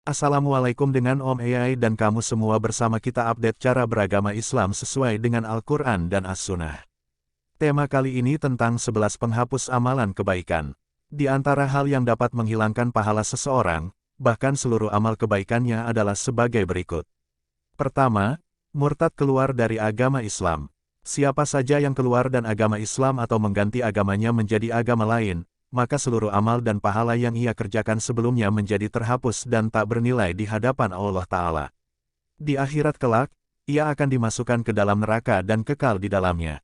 Assalamualaikum dengan Om AI dan kamu semua bersama kita update cara beragama Islam sesuai dengan Al-Quran dan As-Sunnah. Tema kali ini tentang 11 penghapus amalan kebaikan. Di antara hal yang dapat menghilangkan pahala seseorang, bahkan seluruh amal kebaikannya adalah sebagai berikut. Pertama, murtad keluar dari agama Islam. Siapa saja yang keluar dan agama Islam atau mengganti agamanya menjadi agama lain, maka seluruh amal dan pahala yang ia kerjakan sebelumnya menjadi terhapus dan tak bernilai di hadapan Allah Ta'ala. Di akhirat kelak, ia akan dimasukkan ke dalam neraka dan kekal di dalamnya.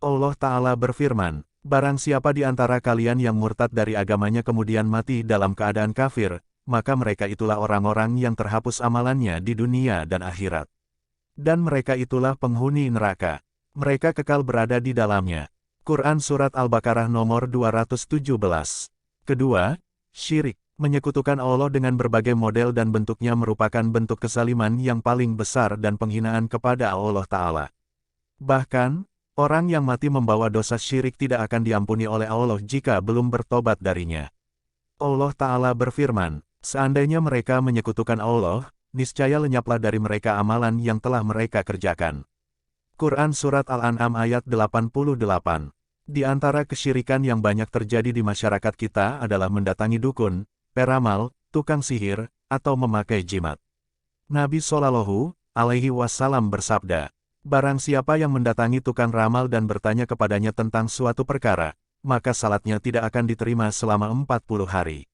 Allah Ta'ala berfirman, barang siapa di antara kalian yang murtad dari agamanya kemudian mati dalam keadaan kafir, maka mereka itulah orang-orang yang terhapus amalannya di dunia dan akhirat. Dan mereka itulah penghuni neraka. Mereka kekal berada di dalamnya. Quran Surat Al-Baqarah nomor 217. Kedua, syirik. Menyekutukan Allah dengan berbagai model dan bentuknya merupakan bentuk kezaliman yang paling besar dan penghinaan kepada Allah Ta'ala. Bahkan, orang yang mati membawa dosa syirik tidak akan diampuni oleh Allah jika belum bertobat darinya. Allah Ta'ala berfirman, seandainya mereka menyekutukan Allah, niscaya lenyaplah dari mereka amalan yang telah mereka kerjakan. Quran Surat Al-An'am ayat 88. Di antara kesyirikan yang banyak terjadi di masyarakat kita adalah mendatangi dukun, peramal, tukang sihir, atau memakai jimat. Nabi Shallallahu Alaihi Wasallam bersabda, barang siapa yang mendatangi tukang ramal dan bertanya kepadanya tentang suatu perkara, maka salatnya tidak akan diterima selama 40 hari.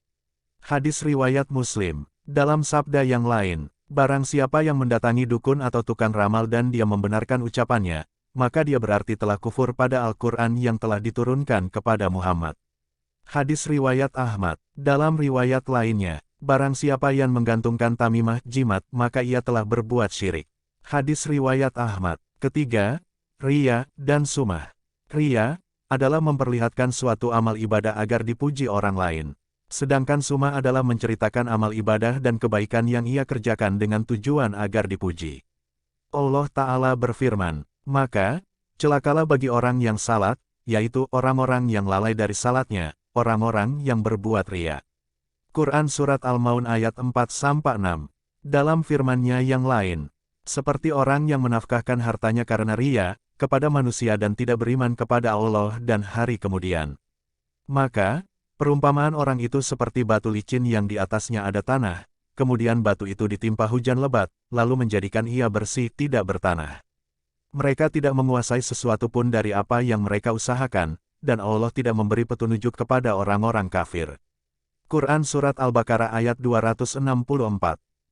Hadis riwayat Muslim. Dalam sabda yang lain, barang siapa yang mendatangi dukun atau tukang ramal dan dia membenarkan ucapannya, maka dia berarti telah kufur pada Al-Quran yang telah diturunkan kepada Muhammad. Hadis riwayat Ahmad. Dalam riwayat lainnya, barang siapa yang menggantungkan tamimah jimat, maka ia telah berbuat syirik. Hadis riwayat Ahmad. Ketiga, riya dan sumah. Riya adalah memperlihatkan suatu amal ibadah agar dipuji orang lain. Sedangkan sumah adalah menceritakan amal ibadah dan kebaikan yang ia kerjakan dengan tujuan agar dipuji. Allah Ta'ala berfirman, maka, celakalah bagi orang yang salat, yaitu orang-orang yang lalai dari salatnya, orang-orang yang berbuat riya. Quran Surat Al-Maun ayat 4-6. Dalam firman-Nya yang lain, seperti orang yang menafkahkan hartanya karena riya, kepada manusia dan tidak beriman kepada Allah dan hari kemudian. Maka, perumpamaan orang itu seperti batu licin yang di atasnya ada tanah, kemudian batu itu ditimpa hujan lebat, lalu menjadikan ia bersih tidak bertanah. Mereka tidak menguasai sesuatu pun dari apa yang mereka usahakan, dan Allah tidak memberi petunjuk kepada orang-orang kafir. Quran Surat Al-Baqarah ayat 264.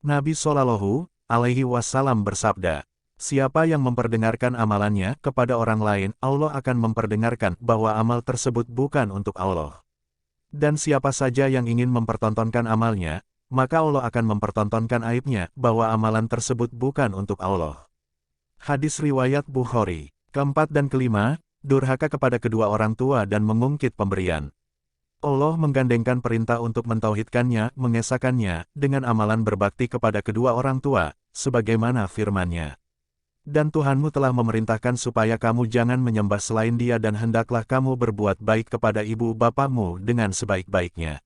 Nabi Shallallahu Alaihi Wasallam bersabda, siapa yang memperdengarkan amalannya kepada orang lain, Allah akan memperdengarkan bahwa amal tersebut bukan untuk Allah. Dan siapa saja yang ingin mempertontonkan amalnya, maka Allah akan mempertontonkan aibnya, bahwa amalan tersebut bukan untuk Allah. Hadis riwayat Bukhari. Keempat dan kelima, durhaka kepada kedua orang tua dan mengungkit pemberian. Allah menggandengkan perintah untuk mentauhidkannya, mengesahkannya, dengan amalan berbakti kepada kedua orang tua, sebagaimana firman-Nya. Dan Tuhanmu telah memerintahkan supaya kamu jangan menyembah selain Dia dan hendaklah kamu berbuat baik kepada ibu bapamu dengan sebaik-baiknya.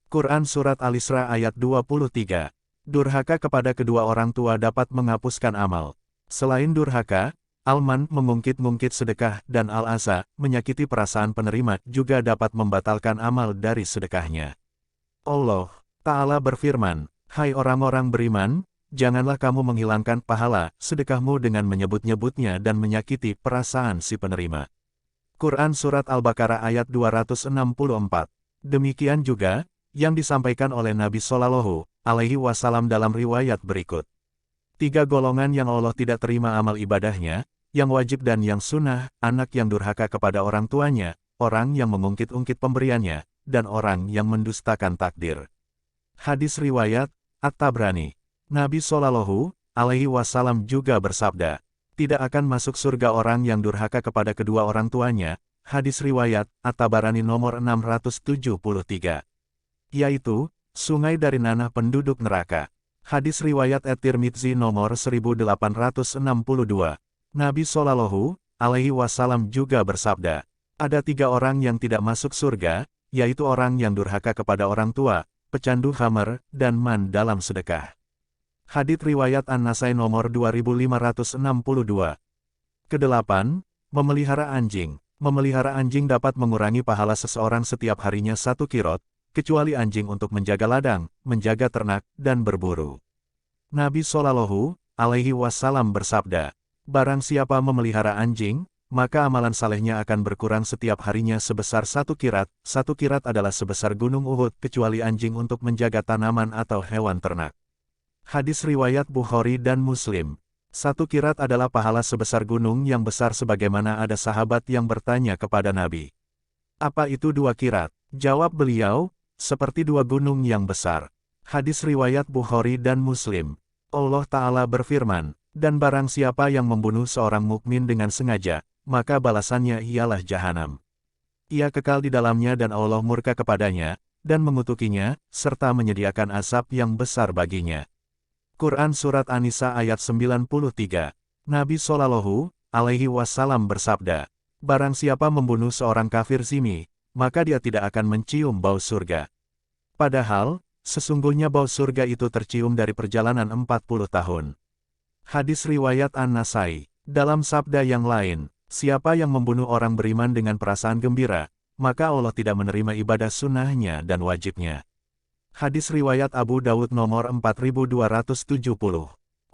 Quran Surat Al-Isra ayat 23. Durhaka kepada kedua orang tua dapat menghapuskan amal. Selain durhaka, Al-Man mengungkit-ungkit sedekah dan Al-Asa, menyakiti perasaan penerima juga dapat membatalkan amal dari sedekahnya. Allah Ta'ala berfirman, hai orang-orang beriman, janganlah kamu menghilangkan pahala sedekahmu dengan menyebut-nyebutnya dan menyakiti perasaan si penerima. Quran Surat Al-Baqarah ayat 264. Demikian juga, yang disampaikan oleh Nabi Shallallahu Alaihi Wasallam dalam riwayat berikut. 3 golongan yang Allah tidak terima amal ibadahnya, yang wajib dan yang sunnah, anak yang durhaka kepada orang tuanya, orang yang mengungkit-ungkit pemberiannya, dan orang yang mendustakan takdir. Hadis riwayat At-Tabrani. Nabi Shallallahu Alaihi Wasallam juga bersabda, tidak akan masuk surga orang yang durhaka kepada kedua orang tuanya. Hadis riwayat At-Tabarani nomor 673. Yaitu, sungai dari nanah penduduk neraka. Hadis riwayat At-Tirmidzi nomor 1862. Nabi Shallallahu Alaihi Wasallam juga bersabda, ada 3 orang yang tidak masuk surga, yaitu orang yang durhaka kepada orang tua, pecandu khamar, dan man dalam sedekah. Hadits riwayat An-Nasai nomor 2562. Kedelapan, memelihara anjing. Memelihara anjing dapat mengurangi pahala seseorang setiap harinya 1 kirot, kecuali anjing untuk menjaga ladang, menjaga ternak, dan berburu. Nabi Shallallahu Alaihi Wasallam bersabda, barang siapa memelihara anjing, maka amalan salehnya akan berkurang setiap harinya sebesar 1 kirat. 1 kirat adalah sebesar gunung Uhud kecuali anjing untuk menjaga tanaman atau hewan ternak. Hadis riwayat Bukhari dan Muslim. 1 kirat adalah pahala sebesar gunung yang besar sebagaimana ada sahabat yang bertanya kepada Nabi. Apa itu 2 kirat? Jawab beliau, seperti 2 gunung yang besar. Hadis riwayat Bukhari dan Muslim. Allah Ta'ala berfirman, dan barang siapa yang membunuh seorang mukmin dengan sengaja, maka balasannya ialah jahanam. Ia kekal di dalamnya dan Allah murka kepadanya, dan mengutukinya, serta menyediakan azab yang besar baginya. Quran Surat An-Nisa ayat 93. Nabi Shallallahu Alaihi Wasallam bersabda, barang siapa membunuh seorang kafir zimmi, maka dia tidak akan mencium bau surga. Padahal, sesungguhnya bau surga itu tercium dari perjalanan 40 tahun. Hadis riwayat An-Nasai. Dalam sabda yang lain, siapa yang membunuh orang beriman dengan perasaan gembira, maka Allah tidak menerima ibadah sunnahnya dan wajibnya. Hadis riwayat Abu Dawud nomor 4270.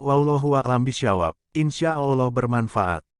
Wallahu a'lam bishawab. Insya Allah bermanfaat.